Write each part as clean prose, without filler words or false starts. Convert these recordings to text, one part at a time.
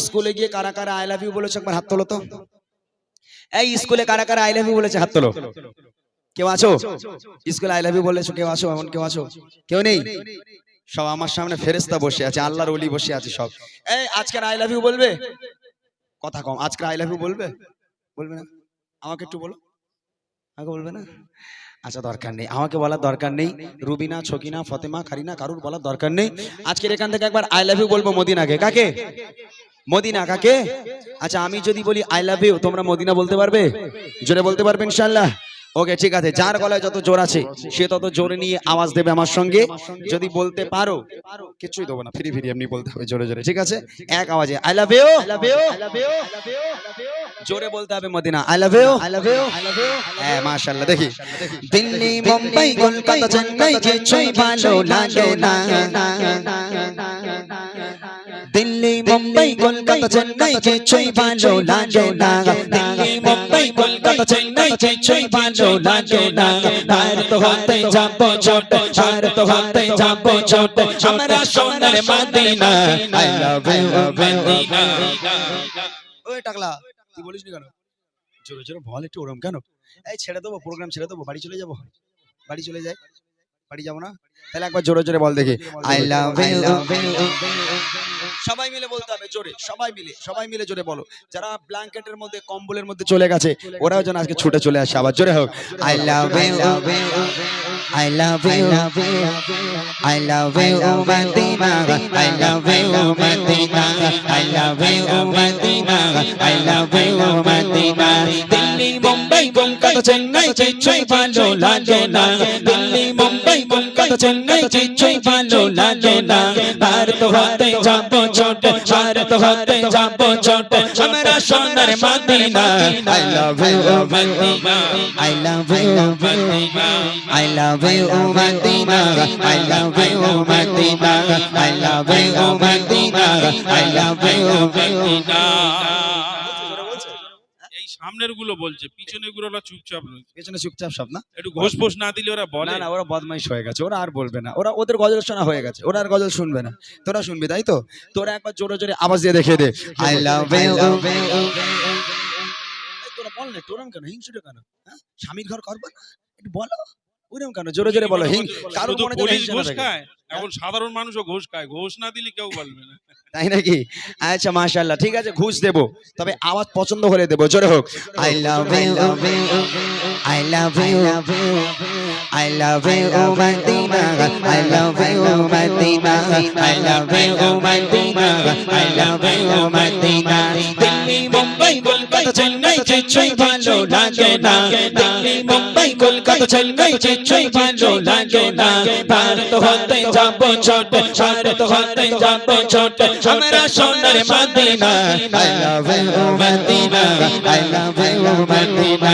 স্কুলে গিয়ে কারা কারা আই লাভ ইউ বলেছে একবার হাত তোলো তো। এই স্কুলে কারা কারা আই লাভ ইউ বলেছে হাত তোলো। কেউ আছো স্কুলে আই লাভ ইউ বলেছো? কেউ আছো? এমন কেউ আছো? কেউ নেই? সব আমার সামনে ফেরেশতা বসে আছে, আল্লাহর ওলি বসে আছে সব। এই আজকের আই লাভ ইউ বলবে? কথা কম। আজকের আই লাভ ইউ বলবে? বলবে না? আমাকে একটু বলো। আমাকে বলবে না? আচ্ছা দরকার নেই, আমাকে বলার দরকার নেই। রুবিনা, ছকিনা, ফতেমা, কারিনা কারুর বলার দরকার নেই। আজকের এখান থেকে একবার আই লাভ ইউ বলবো মদিনাকে। কাকে? মদিনা। কাকে? আচ্ছা আমি যদি বলি আই লাভ ইউ, তোমরা মদিনা বলতে পারবে? জোরে বলতে পারবে ইনশাআল্লাহ? ওকে ঠিক আছে, যার গলায় যত জোর আছে সে তত জোরে নিয়ে আওয়াজ দেবে আমার সঙ্গে। যদি বলতে পারো, কিছুই দেবো না, ফিরি ফিরি এমনি বলতে হবে জোরে জোরে, ঠিক আছে? এক আওয়াজে আই লাভ ইউ। জোরে বলতে হবে মদিনা আই লাভ ইউ। হ্যাঁ মাশাআল্লাহ। দেখি দিল্লি মুম্বাই কলকাতা চেন্নাই কিছুই ভালো লাগে না। দিল্লি মুম্বাই কলকাতা চেন্নাই কিছুই ভালো লাগে না। দিল্লি মুম্বাই কলকাতা চেন্নাই কিছুই ভালো লাগে না। আর তো হতে যাবো ছোট, আর তো হতে যাবো ছোট, আমরা সোনার Madina I love you Madina. ওই টাকলা তুই বলিস নি কেন? জোরে জোরে বল একটু, ওরম কেন? এই ছেড়ে দেবো, প্রোগ্রাম ছেড়ে দেবো, বাড়ি চলে যাবো। বাড়ি চলে যাই, বাড়ি যাবো না? তাহলে একবার জোরে জোরে বল দেখি আই লাভ ইউ। সবাই মিলে বলতে হবে জোরে, সবাই মিলে জোরে বলো। যারা ব্ল্যাঙ্কেটের মধ্যে কম্বলের মধ্যে চলে গেছে ওরাও যেন আজকে ছুটে চলে আসে, আবার জোরে হোক I love you. I love you, I love you, Medina. I love you, Medina. I love you, Medina. I love you, Medina. Delhi, Mumbai, Kolkata, Chennai, কিছুই ভালো লাগে না। দিল্লি, মুম্বাই, কলকাতা, চেন্নাই কিছুই ভালো লাগে না। আর তো হতে যাবো ছোট, আর তো হতে যাবো ছোট, আমরা সোনার Madina I love you, Medina. I love you, Medina. I love you, Medina. I love you, Medina. I love you, Medina. I love you, Medina. এই সামনের গুলো বলছে, পিছনের গুলো ওরা চুপচাপ রয়েছে। পেছনে চুপচাপ সব না, একটু ঘোষ ফোষ না দিলে ওরা বলে না না, ওরা বদমাইশ হয়ে গেছে, ওরা আর বলবে না, ওরা ওদের গজল শোনা হয়ে গেছে, ওরা আর গজল শুনবে না। তোরা শুনবি তাই তো? তোরা একবার জোরে জোরে আওয়াজ দিয়ে দেখিয়ে দে আই লাভ ইউ। তোরা বল না, তোরা কেন হিংসুটে কেন? হ্যাঁ স্বামীর ঘর করবা না, একটু বলো ওরকম কেন? জোরে জোরে বলো। কারোর মনে যেন হিংসা না ঘোষ থাকে। খায়, এখন সাধারণ মানুষও ঘোষ খায়, ঘোষ না দিলে কেউ বলবে না। তাই নাকি? আচ্ছা মাশাআল্লাহ, ঠিক আছে ঘুষ দেবো, তবে আওয়াজ পছন্দ হলে দেবো। জোরে হোক I love you, I love you, I love you, Medina. I love you, Medina. I love you, Medina. I love you, Medina. Delhi, Mumbai, Kolkata, Chennai কিছুই ভালো লাগে না। দিল্লি, মুম্বাই, কলকাতা, চেন্নাই কিছুই ভালো লাগে না। আর তো হতে যাবো ছোট, আর তো হতে যাবো ছোট, আমরা সোনার Madina I love you, Medina. I love you, Medina.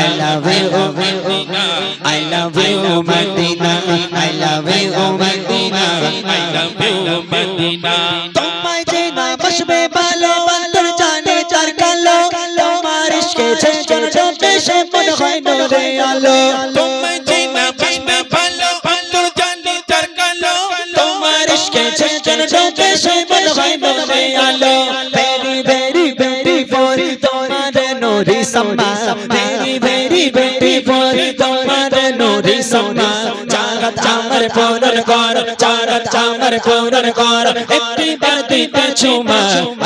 I love you, Medina. I love you, Medina. I love you, Medina. I love you, Medina. তোমায় যে না বসবে ভালো, অন্তর জানে তার কালো, তোমার ইশকে ছেঁচন চোখে সে মনে হয় নূরে আলো। তোমায় যে না বসবে ভালো, অন্তর জানে তার কালো, তোমার ইশকে ছেঁচন চোখে সে মনে হয় নূরে আলো। Very very beautiful তোমার নূরি সম্মা, very very beautiful তোমার নূরি সম্মা। চারাত আমার পূরণ কর, চারাত আমার পূরণ কর, একটিবার দিতে চুমা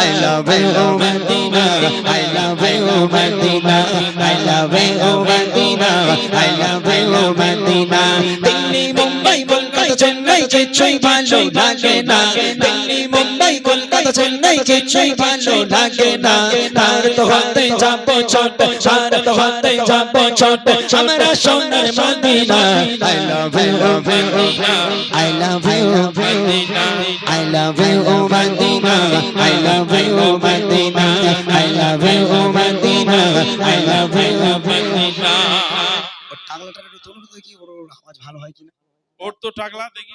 I love you, Medina. I love you, Medina. I love you, Medina. I love you, Medina. Delhi, Mumbai, Kolkata, Chennai কিছুই ভালো লাগে না। দিল্লি, মুম্বাই, কলকাতা, চেন্নাই কিছুই ভালো লাগে না। আর তো হতে যাবো ছোট, আর তো হতে যাবো ছোট, আমরা সোনার Madina I love you, Medina. I love you, Medina. I love you, Medina. I love you, Medina. I love you, Medina. I love you, Medina. টাকলাটা একটু তোলো তো দেখি ওর আওয়াজ ভালো হয় কিনা। ওর তো টাকলা দেখি।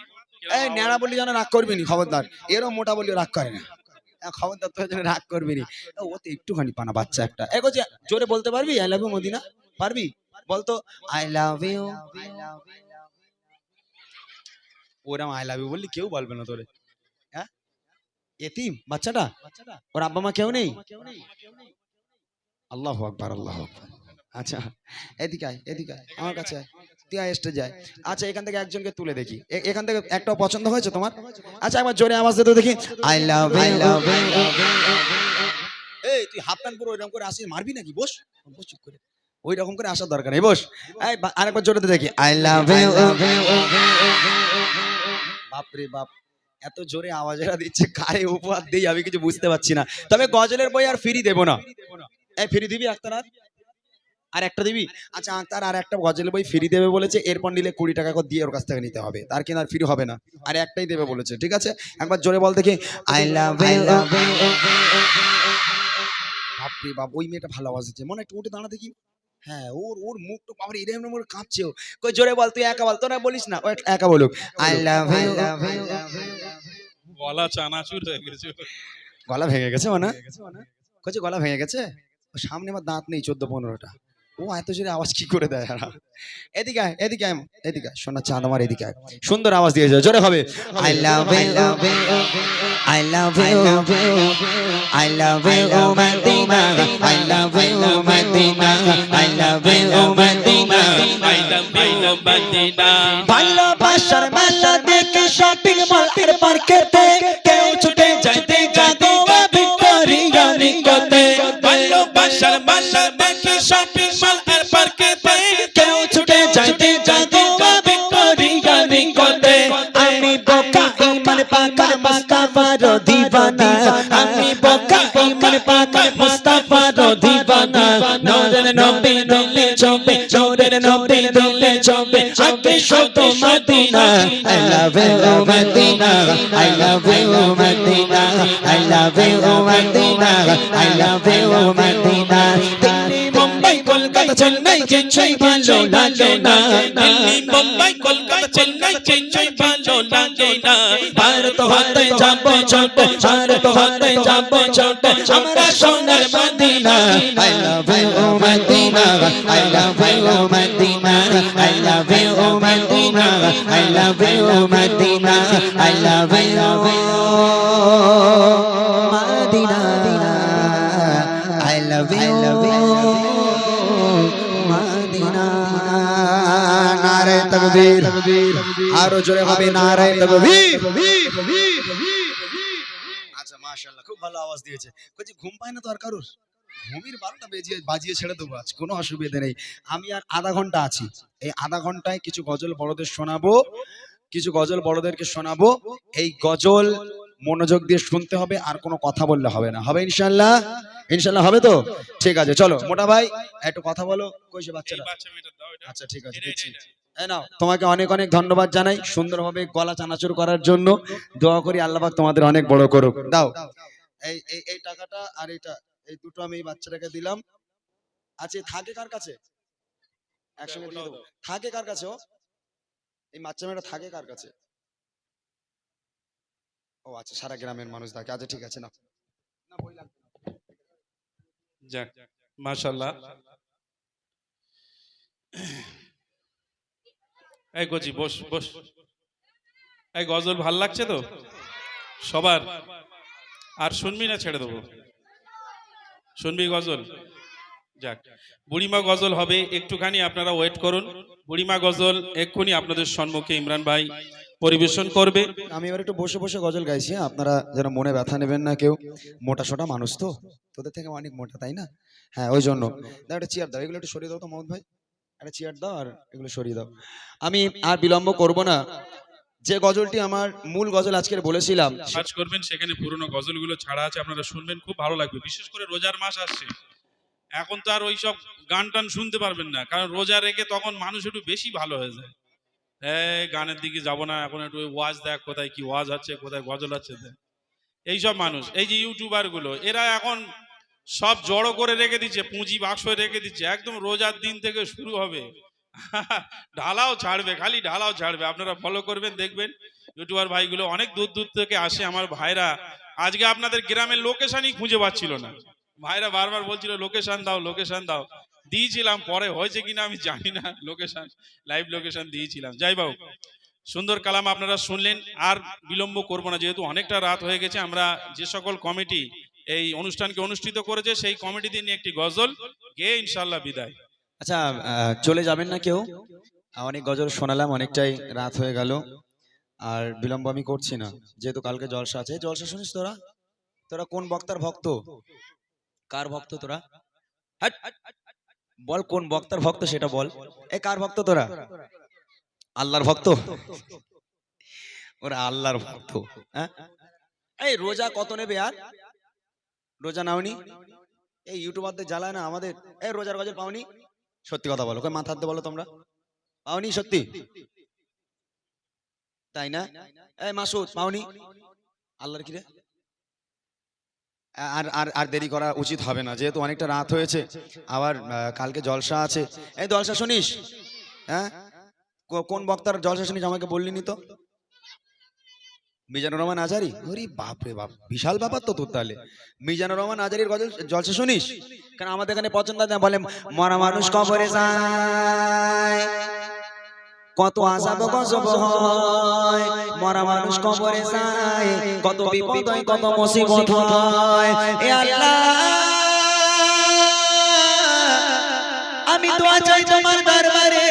এই ন্যাড়া বলি যেন রাগ করবি নি, খবরদার। এরও মোটা বলি রাগ করে না, খবরদার তোর জন্য রাগ করবি নি। ও তো একটুখানি পানা বাচ্চা একটা। এগো যে জোরে বলতে পারবি আই লাভ ইউ মদিনা? পারবি? বলতো আই লাভ ইউ। ওরম আই লাভ ইউ বললি কেউ বলবে না তোরে। হ্যাঁ এতিম বাচ্চাটা, ওর আব্বা মা কেউ নেই? আল্লাহু আকবার, আল্লাহু আকবার। আচ্ছা এদিকে আয়, এদিকে আয়, আমার কাছে আয়, তুই আয় স্টেজে যায়। আচ্ছা এখান থেকে একজনকে তুলে দেখি, এখান থেকে একটাও পছন্দ হয়েছে তোমার? আচ্ছা একবার জোরে আওয়াজ দে তো দেখি, আই লাভ ইউ। এই তুই হাফ প্যান্ট পরে ওইরকম করে আসিস, মারবি নাকি? বস বস চুপ করে, ওই রকম করে আসার দরকার নেই, বস। এই আরেকবার জোরে দে দেখি, আই লাভ ইউ। বাপরে বাপ, এত জোরে আওয়াজ এরা দিচ্ছে, কারে উপহার দেই আমি কিছু বুঝতে পারছি না। তবে গজলের বই আর ফ্রি দেবো না। এই ফ্রি দিবি আক্তার? আর একটা দিবি? আচ্ছা আক্তার আর একটা গজলের বই ফ্রি দেবে বলেছে, এরপর নিলে 20 টাকা করে দিয়ে ওর কাছ থেকে নিতে হবে, তার কিনা আর ফ্রি হবে না, আর একটাই দেবে বলেছে, ঠিক আছে? একবার জোরে বল দেখি, আই লাভ ইউ। বাপরে বাপ, ওই মেয়েটা ভালো আওয়াজ দিচ্ছে, মনে একটু উঠে দাঁড়া দেখি। হ্যাঁ ওর ওর মুখ তো বাবা এরকম করে কাঁপছে ও। কই জোরে বল, তুই একা বল, তোরা বলিস না, ও একা বলুক, আই লাভ ইউ। গলা চানাচুর হয়ে গেছে। গলা ভেঙে গেছে মানে? কইছে গলা ভেঙে গেছে? ও সামনে আমার দাঁত নেই 14-15টা, ও এত জোরে আওয়াজ কি করে দেয়? এদিকে আয়, এদিকে আয়, এদিকে আয়, সোনা চাঁদ আমার, এদিকে আয়। সুন্দর আওয়াজ দিয়েছে, জোরে হবে, I love you, I love you, I love you Madina, I love you Madina, I love you Madina, I love you Madina. ভালোবাসার মেলা দেখে শপিং মল আর পার্কেতে কেউ ছুটে যাইতে যাদু ভিক্টোরিয়া নিকটে। ভালোবাসার মেলা দেখে শপিং মল আর পার্কেতে কেউ ছুটে যাইতে যাদু ভিক্টোরিয়া নিকটে। আমি বোকা ইমান পাকা মুস্তাফার দিবানা, আমি বোকা ইমান পাকা মুস্তাফার দিবানা। নূরের নবী দিলে চোবে, নূরের নবী দিলে চোবে, আগে শুধু Madina. I love you Madina, I love you Madina, I love you Madina, I love you Madina. Delhi Mumbai Kolkata Chennai কিছুই ভালো লাগে না, দিল্লি মুম্বাই কলকাতা চেন্নাই কিছুই ভালো লাগে না। ভারত হতে যাবো ছোটে, ভারত হতে যাবো ছোটে, আমরা সোনার Madina. I love you Madina, I love you Madina, I love you Madina, I love you Madina, I love you Madina, I love you Madina. নারে তাকবীর, আরো জোরে হবে নারে তাকবীর। আচ্ছা মাশাআল্লাহ, খুব ভালো আওয়াজ দিয়েছে। কইছি ঘুম পায় না তো আর কারুর? ঘুমির 12টা বাজিয়ে ছেড়ে দেবো আজ, কোনো অসুবিধা নেই। আমি আর আধা ঘন্টা আছি, এই আধা ঘন্টায় কিছু গজল বড়দের শোনাবো, কিছু গজল বড়দেরকে শোনাবো। এই গজল মনোযোগ দিয়ে শুনতে হবে, আর কোনো কথা বললে হবে না, হবে ইনশাআল্লাহ? ইনশাআল্লাহ হবে তো? ঠিক আছে চলো মোটা ভাই একটু কথা বলো। কইছে এই বাচ্চাটা? বাচ্চা মেয়েটা দাও এটা। আচ্ছা ঠিক আছে দিচ্ছি। এই নাও, তোমাকে অনেক অনেক ধন্যবাদ জানাই সুন্দরভাবে গলা চানাচুর করার জন্য। দোয়া করি আল্লাহ পাক তোমাদের অনেক বড় করুক। দাও এই এই এই টাকাটা আর এটা, এই দুটো আমি এই বাচ্চাটাকে দিলাম। আচ্ছা থাকে কার কাছে? একসঙ্গে দিয়ে দেবো। থাকে কার কাছে ও? এই বাচ্চা মেয়েটা থাকে কার কাছে? ও আচ্ছা, সারা গ্রামের মানুষ থাকে। আচ্ছা ঠিক আছে না, না বই লাগবে না। যাক মাশাআল্লাহ। এই গজি বস বস। এই গজল ভাল লাগছে তো সবার? আর শুনবি না ছেড়ে দেবো? শুনবি গজল? যাক, বুড়িমা গজল হবে, একটুখানি আপনারা ওয়েট করুন। বুড়িমা গজল এক্ষুনি আপনাদের সম্মুখে ইমরান ভাই পরিবেশন করবে। আমি এবার একটু বসে বসে গজল গাইছি, হ্যাঁ? আপনারা যেন মনে ব্যথা নেবেন না কেউ, মোটা সোটা মানুষ তো, তোদের থেকে অনেক মোটা তাই না? হ্যাঁ ওই জন্য। দাও একটা চেয়ার দাও, এগুলো একটু সরিয়ে দাও তো মোহাম্মদ ভাই, একটা চেয়ার দাও আর এগুলো সরিয়ে দাও। আমি আর বিলম্ব করব না, যে গজলটি আমার মূল গজল আজকের বলেছিলাম, কাজ করবেন, সেখানে পুরনো গজলগুলো ছাড়া আছে, আপনারা শুনবেন, খুব ভালো লাগবে। বিশেষ করে রোজার মাস আসছে, এখন তো আর ওইসব গান টান শুনতে পারবেন না, কারণ রোজা রেখে তখন মানুষ একটু বেশি ভালো হয়ে যায়। হ্যাঁ গানের দিকে যাব না, এখন একটু ওয়াজ দেখ, কোথায় কি ওয়াজ হচ্ছে, কোথায় গজল হচ্ছে। এইসব মানুষ, এই যে ইউটিউবার গুলো, এরা এখন সব জড়ো করে রেখে দিচ্ছে, পুঁজি বাক্স রেখে দিচ্ছে। একদম রোজার দিন থেকে শুরু হবে, ঢালাও ছাড়বে, খালি ঢালাও ছাড়বে। আপনারা ফলো করবেন, দেখবেন ইউটিউবার ভাইগুলো অনেক দূর দূর থেকে আসে। আমার ভাইরা আজকে আপনাদের গ্রামের লোকেশনই খুঁজে পাচ্ছিল না, ভাইরা বারবার বলছিল লোকেশন দাও, লোকেশন দাও। দিয়েছিলাম, পরে হয়েছে কিনা আমি জানি না, লোকেশন লাইভ লোকেশন দিয়েছিলাম। যাই বাবু, সুন্দর কালাম আপনারা শুনলেন। আর বিলম্ব করব না, যেহেতু অনেকটা রাত হয়ে গেছে। আমরা যে সকল কমিটি এই অনুষ্ঠানকে অনুষ্ঠিত করেছে সেই কমিটি দিয়ে নিয়ে একটি গজল গেয়ে ইনশাআল্লাহ বিদায়। আচ্ছা, চলে যাবেন না কেউ? অনেক গজল শোনালাম, অনেকটাই রাত হয়ে গেল, আর বিলম্ব আমি করছি না, যেহেতু কালকে জলসা আছে। জলসা শুনিস তোরা? তোরা কোন বক্তার ভক্ত? কার ভক্ত তোরা? হাট! বল কোন বক্তার ভক্ত সেটা বল। এ কার ভক্ত তোরা? আল্লাহর ভক্ত? ওরা আল্লাহর ভক্ত। হ্যাঁ, এই রোজা কত নেবে? আর রোজা নাওনি? এই ইউটিউবারদের জ্বালায় না আমাদের। এই রোজার গজল পাওনি? সত্যি কথা বলো, কই মাথা হাতে বলো তোমরা, পাওনি সত্যি? তাই না? এই মাসুদ, পাওনি? আল্লাহর কি রে? আর আর আর দেরি করা উচিত হবে না, যেহেতু অনেকটা রাত হয়েছে, আবার কালকে জলসা আছে। এই জলসা শুনিস? হ্যাঁ, কোন বক্তার জলসা শুনিস আমাকে বললি নি তো? মিজানুর রহমান আজারি? ওরে বাপ রে বাপ, বিশাল ব্যাপার তো তোর তাহলে। মিজানুর রহমান আজারির গজল জলসা শুনিস? কারণ আমাদের এখানে পছন্দ না, বলে মরা মানুষ কবরে যায়, কত আযাব গজব হয়, মরা মানুষ কবরে যায়, কত বিপদ হয়, কত মুসিবত হয়। এ আল্লাহ, আমি দোয়া চাই তোমার দরবারে,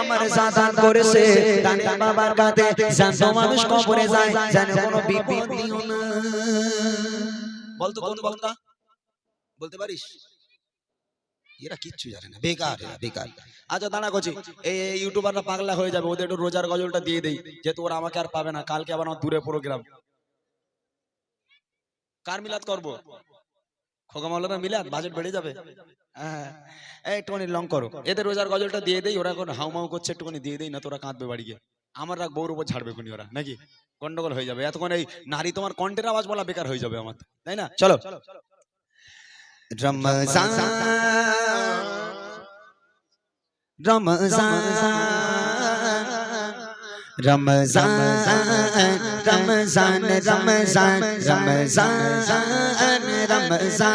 আমার জাদান করেছে দানের বাবার কাছে, জানতো মানুষ কবরে যায়, জানে কোনো বিপদ দিও না। বলতো কোন বক্তা? বলতে পারিস? এরা কিচ্ছু জানে না, বেকার, এরা বেকার। আচ্ছা দাঁড়া করছি, এই ইউটিউবাররা পাগলা হয়ে যাবে, ওদের একটু রোজার গজলটা দিয়ে দেই, যেহেতু ওরা আমাকে আর পাবে না। কালকে আবার আমার দূরে প্রোগ্রাম। কার মিলাদ করবো? খোকা মাওলানা মিলাদ, বাজেট বেড়ে যাবে। হ্যাঁ, একটুখানি লং করো, এদের রোজার গজলটা দিয়ে দেই। ওরা এখন হাউমাউ করছে, একটুখানি দিয়ে দেই, না তোরা কাঁদবে বাড়ি গিয়ে। আমার রাগ বউর উপর ছাড়বে কোনি ওরা, নাকি গন্ডগোল হয়ে যাবে। এতক্ষণ এই নারী তোমার কণ্ঠের আওয়াজ বলা বেকার হয়ে যাবে আমার, তাই না? চলো। রমজান রমজান রমজান রমজান রমজান রমজান রমজান রমজান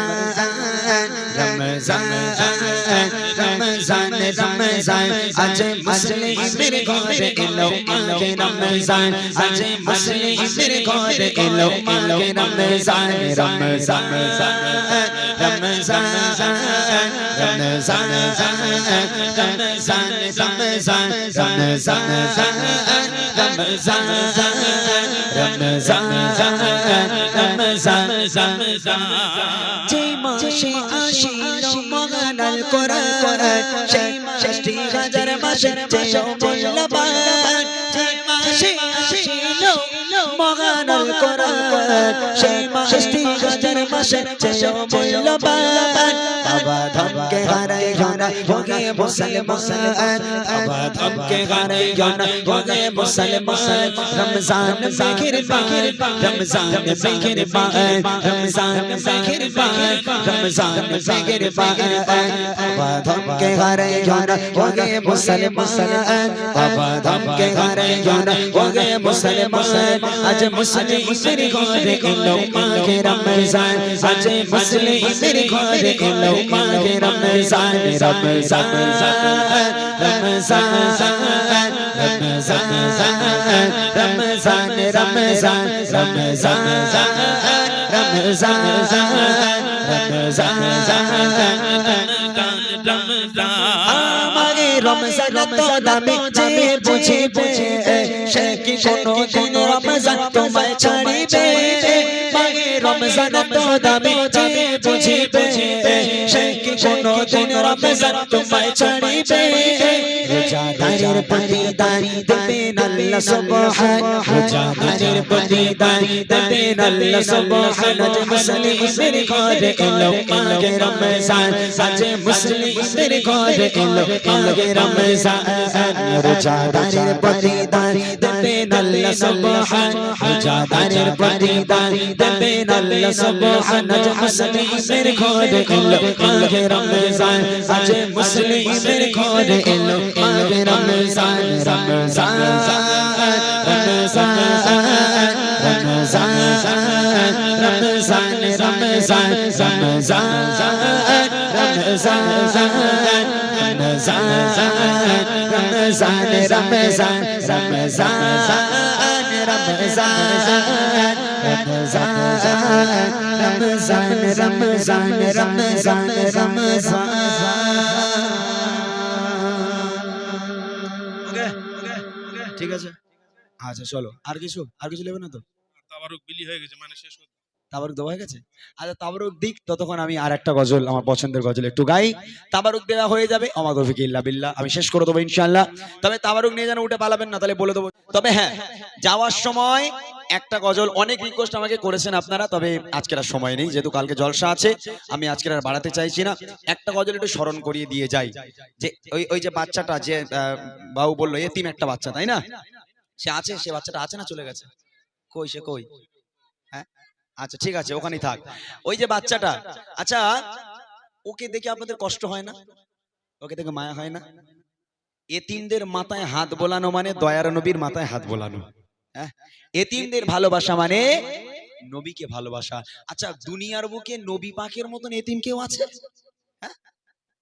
রমজান রমজান আজ মুসলিমের ঘরে এলো মাহে রমজান, আজ মুসলিমের ঘরে এলো মাহে রমজান। রমজান রমজান রমজান রমজান রমজান রমজান রমজান রমজান যে মাসে আসিল মহান আল কোরআন, সেই মাসটি হাজার মাসের চেয়েও মূল্যবান। যে মাসে আসিল মহান আল কোরআন, সেই মাসটি হাজার মাসের চেয়েও মূল্যবান। বাবা ধনকে হারাই জানা হোগে মুসলমান, বাবা ধনকে হারাই জানা হোগে মুসলমান। রমজান বেখির পার, রমজান বেখির পার, রমজান বেখির পার, রমজান বেখির পার। বাবা ধনকে হারাই জানা হোগে মুসলমান, বাবা ধনকে হারাই জানা হোগে মুসলমান। আজ মুসলিমের ঘরে এলো মাহে রমজান, আজ মুসলিমের ঘরে এলো মাহে রমজান। রমজান রমজান রমজান রমজান রমজান রমজান রমজান রমজান আমারে রমজান তো দামি যে বুঝিবে, সে কি কোনদিন রমজান তোমায় ছাড়িবে। মাগে রমজান তো দামি যে বুঝিবে, সে কি কোনদিন রমজান তোমায় ছাড়িবে। রোজাদারের প্রতিদান দেবেন আল্লাহ সুবহান, রোজাদারের প্রতিদান দেবেন আল্লাহ সুবহান। আজ মুসলিমের ঘরে এলো মাহে রমজান, আজ মুসলিমের ঘরে এলো মাহে রমজান। রোজাদারের প্রতিদান দেবেন আল্লাহ সুবহান, রোজাদারের প্রতিদান দেবেন আল্লাহ সুবহান। আজ মুসলিমের ঘরে এলো মাহে রমজান, আজ মুসলিমের ঘরে এলো মাহে রমজান। রমজান রমজান রমজান রমজান রমজান রমজান ঠিক আছে, আচ্ছা চলো, আর কিছু নেবে না তো? তাবারুক বিলি হয়ে গেছে, মানে শেষ করতে। তাবারুক দেওয়া হয়ে গেছে? আচ্ছা তাবারুক দিক, ততক্ষণ আমি আর একটা গজল, আমার পছন্দের গজল একটু গাই। তাবারুক দেওয়া হয়ে যাবে, আমার তৌফিক ইল্লা বিল্লাহ, আমি শেষ করে দেবো ইনশাআল্লাহ। তবে তাবারুক নিয়ে যেন উঠে পালাবেন না, তাহলে বলে দেবো। তবে হ্যাঁ, যাওয়ার সময় একটা গজল, অনেক রিকোয়েস্ট আমাকে করেছেন আপনারা, তবে আজকের আর সময় নেই, যেহেতু কালকে জলসা আছে, আমি আজকের আর বাড়াতে চাইছি না। একটা গজল একটু স্মরণ করিয়ে দিয়ে যাই, যে ওই যে বাচ্চাটা, যে বাবু বললো এতিম একটা বাচ্চা, তাই না? সে আছে, সে বাচ্চাটা আছে না চলে গেছে? কই সে, কই? হ্যাঁ, আচ্ছা ঠিক আছে, ওখানেই থাক। ওই যে বাচ্চাটা, আচ্ছা ওকে দেখে আপনাদের কষ্ট হয় না? ওকে দেখে মায়া হয় না? এতিমদের মাথায় হাত বোলানো মানে দয়ার নবীর মাথায় হাত বোলানো। হ্যাঁ, এতিমদের ভালোবাসা মানে নবীকে ভালোবাসা। আচ্ছা দুনিয়ার বুকে নবী পাকের মতন এতিম কেউ আছে? হ্যাঁ,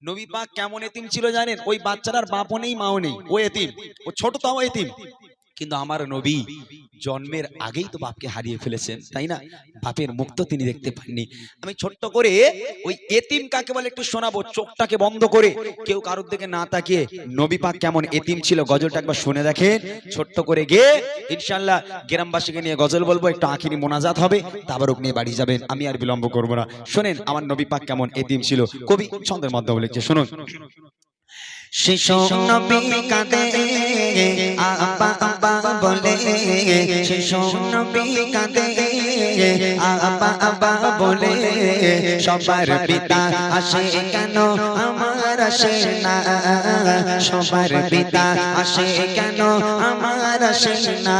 নবী পাক কেমন এতিম ছিল জানেন? ওই বাচ্চাটার বাপও নেই মাও নেই, ও এতিম, ও ছোট তাও এতিম। কিন্তু আমার নবী জন্মের আগেই তো বাপকে হারিয়ে ফেলেছেন, তাই না? বাপের মুখ তো তিনি দেখতে পাননি। আমি ছোট্ট করে ওই এতিম কাকে বলে একটু শোনাবো, চোখটাকে বন্ধ করে, কেউ কারোর দিকে না তাকিয়ে। নবী পাক কেমন এতিম ছিল গজলটা একবার শুনে দেখেন, ছোট্ট করে গিয়ে ইনশাআল্লাহ গ্রামবাসীকে নিয়ে গজল বলবো, একটু আখিরি মোনাজাত হবে, তাবারুক নিয়ে বাড়ি যাবেন। আমি আর বিলম্ব করব না, শোনেন আমার নবী পাক কেমন এতিম ছিল। কবি ছন্দের মাধ্যমে লিখছে, শুনুন। শিশু নবী কাঁদে আব্বা আব্বা বলে, শিশু নবী কাঁদে আব্বা আব্বা বলে, সবার পিতা আসে কেন আমার আসে না, সবার পিতা আসে কেন আমার আসে না,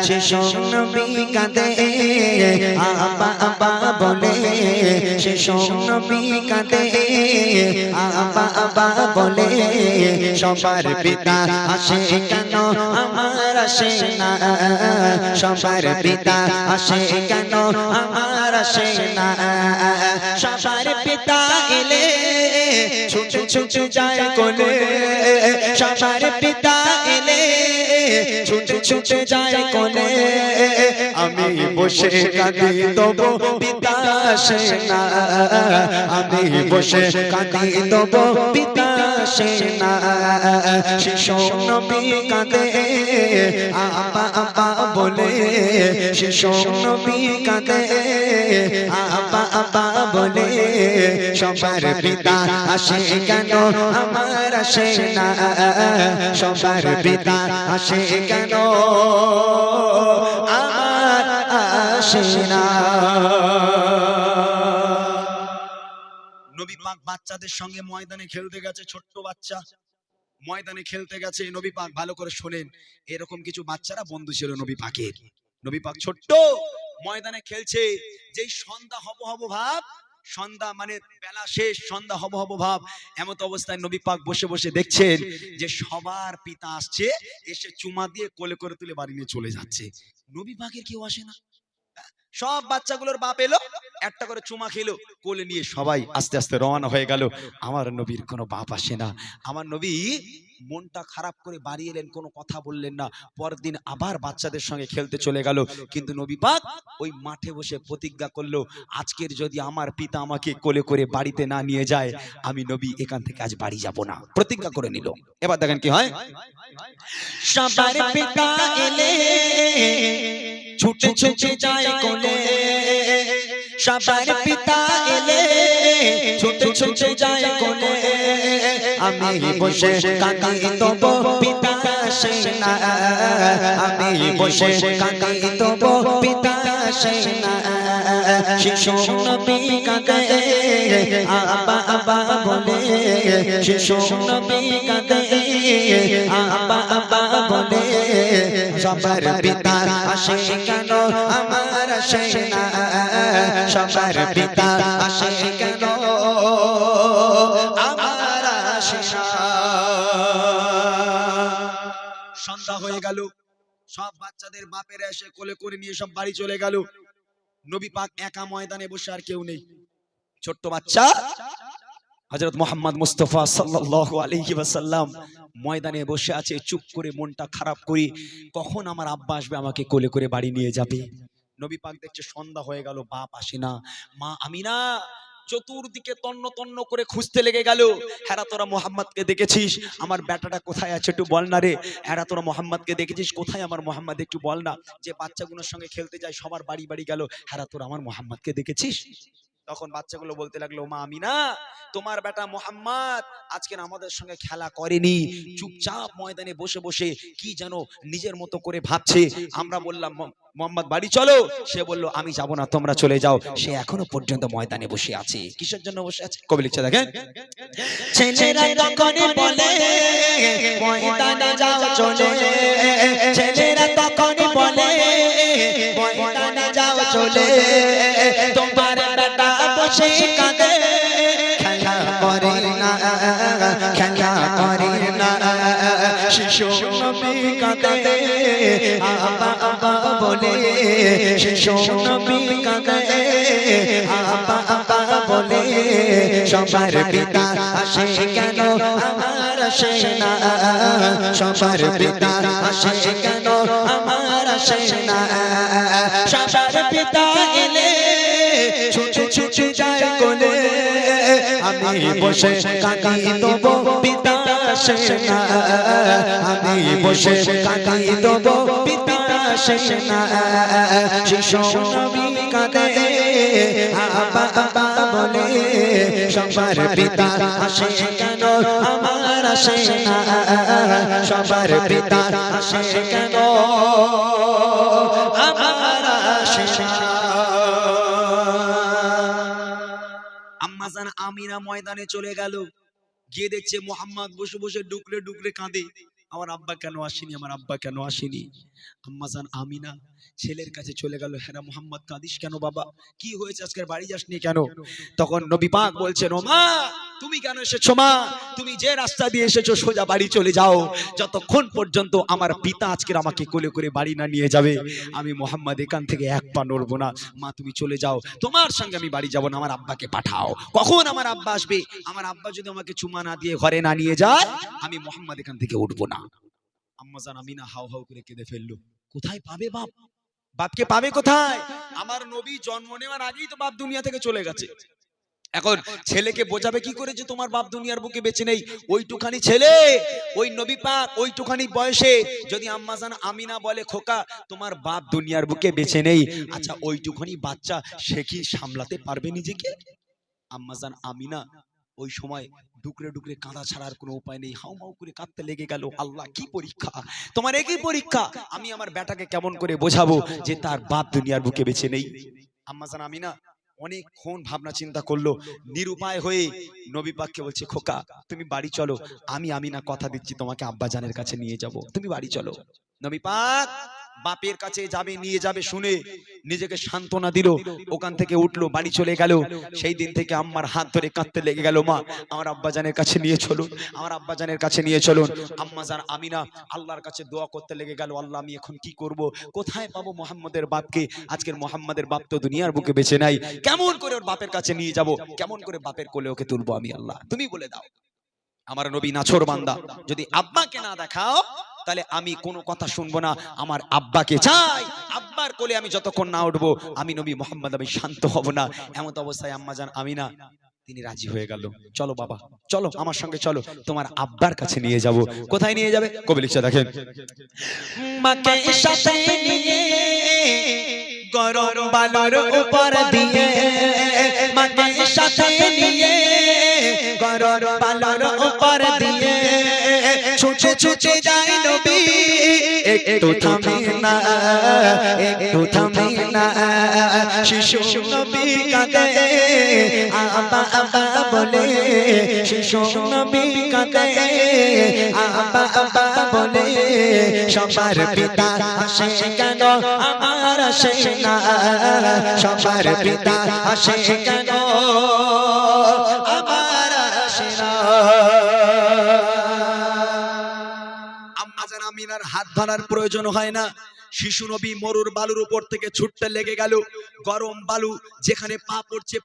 শিশু নবী কাঁদে আব্বা আব্বা বলে, শিশু নবী কাঁদে আব্বা আব্বা বলে, সবার পিতা আসে কেন আমার আসে না, সবার পিতা আসে কেন আমার আসে না, সবার পিতা এলে ছুটে ছুটে যায় কোলে, সবার পিতা এলে ছুটে ছুটে যায় কোলে, আমি বসে কাঁদি তবু পিতা আসে না, আমি বসে কাঁদি তবু পিতা আসে না, শিশু নবী কাঁদে আব্বা আব্বা বলে, শিশু নবী কাঁদে আব্বা আব্বা বলে, সবার পিতা আসে কেন আমার আসে না, সবার পিতা আসে কেন আমার আসে না। নবী পাক বাচ্চাদের সঙ্গে ময়দানে খেলতে গেছে, ছোট্ট বাচ্চা ময়দানে খেলতে গেছে। নবী পাক ভালো করে শোনেন, এরকম কিছু বাচ্চারা বন্ধু ছিল নবী পাকের। নবী পাক ছোট্ট ময়দানে খেলছে, যেই সন্ধ্যা হব হব ভাব, সন্ধ্যা মানে বেলা শেষ, সন্ধ্যা হব হব ভাব, এমত অবস্থায় নবী পাক বসে বসে দেখছেন যে সবার পিতা আসছে, এসে চুমা দিয়ে কোলে করে তুলে বাড়ি নিয়ে চলে যাচ্ছে। নবী পাকের কেউ আসে না, সব বাচ্চাগুলোর বাপ এলো, একটা করে চুমা খেলো, কোলে নিয়ে সবাই আস্তে আস্তে রওনা হয়ে গেল। আমার নবীর কোনো বাপ আসে না। আমার নবী মনটা খারাপ করে বাড়ি এলেন, কোনো কথা বললেন না। পরের দিন আবার বাচ্চাদের সঙ্গে খেলতে চলে গেল। কিন্তু নবী পাক ওই মাঠে বসে প্রতিজ্ঞা করলো, আজকের যদি আমার পিতা আমাকে কোলে করে বাড়িতে না নিয়ে যায়, আমি নবী এখান থেকে আজ বাড়ি যাব না, প্রতিজ্ঞা করে নিল। এবার দেখেন কি হয়, সবার পিতা এলে ছুটে ছুটে যায় কোলে, সবার পিতা এলে ছুটে ছুটে যায় কোলে, আমি বসে কাঁদি তবু পিতা আসে না, আমি বসে কাঁদি তবু পিতা আসে না, শিশু নবী কাঁদে আব্বা আব্বা বলে, শিশু নবী কাঁদে আব্বা আব্বা বলে, সবার পিতা আসে কেন আমার আসে না, সবার পিতা আসে কেন আমার আসে না। সন্ধ্যা হয়ে গেল, সব বাচ্চাদের বাপেরা এসে কোলে করে নিয়ে সব বাড়ি চলে গেল। নবী পাক একা ময়দানে বসে, আর কেউ নেই। ছোট্ট বাচ্চা হযরত মুহাম্মদ মুস্তাফা সাল্লাল্লাহু আলাইহি ওয়াসাল্লাম ময়দানে বসে আছে, চুপ করে মনটা খারাপ করি, কখন আমার আব্বা আসবে আমাকে কোলে করে বাড়ি নিয়ে যাবে। নবী পাক দেখছে সন্ধ্যা হয়ে গেল, বাপ আসে না। মা আমিনা চতুর্দিকে তন্ন তন্ন করে খুঁজতে লেগে গেল। হ্যাঁ তোরা মোহাম্মদকে দেখেছিস? আমার বেটাটা কোথায় আছে একটু বল না রে। হ্যাঁ তোরা মোহাম্মদকে দেখেছিস? কোথায় আমার মোহাম্মদ, একটু বল না। যে বাচ্চাগুলোর সঙ্গে খেলতে যায় সবার বাড়ি বাড়ি গেল, হ্যাঁ তোরা আমার মোহাম্মদকে দেখেছিস? তখন বাচ্চাগুলো বলতে লাগলো, মা আমিনা তোমার বেটা মোহাম্মদ আজকে আমাদের সঙ্গে খেলা করেনি, চুপচাপ ময়দানে বসে বসে কি যেন নিজের মতো করে ভাবছে। আমরা বললাম মোহাম্মদ বাড়ি চলো। সে বলল আমি যাব না, তোমরা চলে যাও। সে এখনো পর্যন্ত ময়দানে বসে আছে। কিসের জন্য বসে আছে? কবি লিখছে দেখেন, ছেলেরা তখনই বলে ময়দানে যাও চলে, ছেলেরা তখনই বলে ময়দানে যাও চলে, তোমার বেটা বসে কাঁদে খেলা করে না, খেলা করে না। শিশু নবী কাঁদে আবা আবা বলে, শিশু নবী কাঁদে আবা আবা বলে, সবার পিতা আসে কেন আমার আসে না, সবার পিতা আসে কেন আমার আসে না, সবার পিতা এলে ছুটে ছুটে যায় কোলে, আমি বসে কাঁদি তবু পিতা আসে না, আমি বসে কাঁদি তবু পিতা আসে না। শিশু নবী কাঁদে আবা আবা বলে, সবার পিতা আসে কেন আমার আসে না, সবার পিতা আসে কেন আমার আসে না। আম্মাজান আমিনা ময়দানে চলে গেল, গিয়ে দেখছে মোহাম্মদ বসে বসে ডুকরে ডুকরে কাঁদে, আমার আব্বা কেন আসেনি, আমার আব্বা কেন আসেনি। আম্মাজান আমিনা ছেলের কাছে চলে গেল, হ্যাঁ মোহাম্মদ কাঁদিস কেন বাবা, কি হয়েছে আজকের বাড়ি যাসনি কেন? তখন নবী পাক বলছেন, ও মা তুমি কেন এসেছো মা? তুমি যে রাস্তা দিয়ে এসেছো সোজা বাড়ি চলে যাও, যতক্ষণ পর্যন্ত আমার পিতা আজকের আমাকে কোলে করে বাড়ি না নিয়ে যাবে আমি মোহাম্মদ এখান থেকে এক পা নড়বো না। মা তুমি চলে যাও, তোমার সঙ্গে আমি বাড়ি যাব না, আমার আব্বাকে পাঠাও। কখন আমার আব্বা আসবে? আমার আব্বা যদি আমাকে চুমা না দিয়ে ঘরে না নিয়ে যায় আমি মোহাম্মদ এখান থেকে উঠবো না। আম্মাজান আমিনা হাউ হাউ করে কেঁদে ফেললো। কোথায় পাবে বাপ? বাপকে পাবে কোথায়? আমার নবী জন্ম নেওয়ার আগেই তো বাপ দুনিয়া থেকে চলে গেছে। এখন ছেলেকে বোঝাবে কি করে যে তোমার বাপ দুনিয়ার বুকে বেঁচে নেই? ওইটুখানি ছেলে, ওই নবী পাক ওইটুখানি বয়সে যদি আম্মাজান আমিনা বলে খোকা তোমার বাপ দুনিয়ার বুকে বেঁচে নেই, আচ্ছা ওইটুখানি বাচ্চা সে কি সামলাতে পারবে নিজেকে? আম্মাজান আমিনা ওই সময় ডুকরে ডুকরে কাঁদা ছাড়ার কোনো উপায় নেই, হাউ মাউ করে কাঁদতে লেগে গেল। আল্লাহ কি পরীক্ষা, তোমার একই পরীক্ষা, আমি আমার বেটাকে কেমন করে বোঝাবো যে তার বাপ দুনিয়ার বুকে বেঁচে নেই? আম্মাজান আমিনা অনেকক্ষণ ভাবনা চিন্তা করলো, নিরুপায় হয়ে নবী পাককে বলছে খোকা তুমি বাড়ি চলো, আমি আমিনা কথা দিচ্ছি তোমাকে আব্বাজানের কাছে নিয়ে যাব, তুমি বাড়ি চলো। নবী পাক বাপের কাছে যাবে নিয়ে যাবে শুনে নিজেকে সান্ত্বনা দিল, ওখান থেকে উঠলো, বাড়ি চলে গেল। সেই দিন থেকে আম্মার হাত ধরে কাঁদতে লেগে গেল, মা আমার আব্বাজানের কাছে নিয়ে চলুন, আমার আব্বাজানের কাছে নিয়ে চলুন। আম্মাজান আমিনা আল্লাহর কাছে দোয়া করতে লেগে গেল, আল্লাহ আমি এখন কি করব, কোথায় পাবো মোহাম্মদের বাপকে? আজকের মোহাম্মদের বাপ তো দুনিয়ার বুকে বেঁচে নাই, কেমন করে ওর বাপের কাছে নিয়ে যাব, কেমন করে বাপের কোলে ওকে তুলবো আমি? আল্লাহ তুমি বলে দাও। আমার নবী নাছোড় বান্দা, যদি আব্বাকে না দেখাও তাহলে আমি কোনো কথা শুনবো না, আমার আব্বাকে চাই, আব্বার কোলে আমি যতক্ষণ না উঠবো আমি নবী মোহাম্মদ আমি শান্ত হব না। এমন অবস্থায় আম্মাজান আমিনা তিনি রাজি হয়ে গেল, চলো বাবা চলো আমার সঙ্গে চলো, তোমার আব্বার কাছে নিয়ে যাব। কোথায় নিয়ে যাবে? কবি লিখছে দেখেন, মাকে সাথে নিয়ে গরম বালুর উপর দিয়ে, মাকে সাথে নিয়ে গরম বালুর উপর দিয়ে, ছুটে ছুটে যায় নবী একটু থামে না, একটু থামে না। শিশু নবী কাঁদে আবা আবা বলে, শিশু নবী কাঁদে আবা আবা বলে, সবার পিতা আসে কেন আমার আসে না, সবার পিতা আসে কেন আমার আসে না। আম্মাজান আমিনার হাত ধরার প্রয়োজন হয় না, শিশু নবী মরুর বালুর উপর থেকে ছুটতে লেগে গেল। গরম বালু যেখানে পা পড়ছে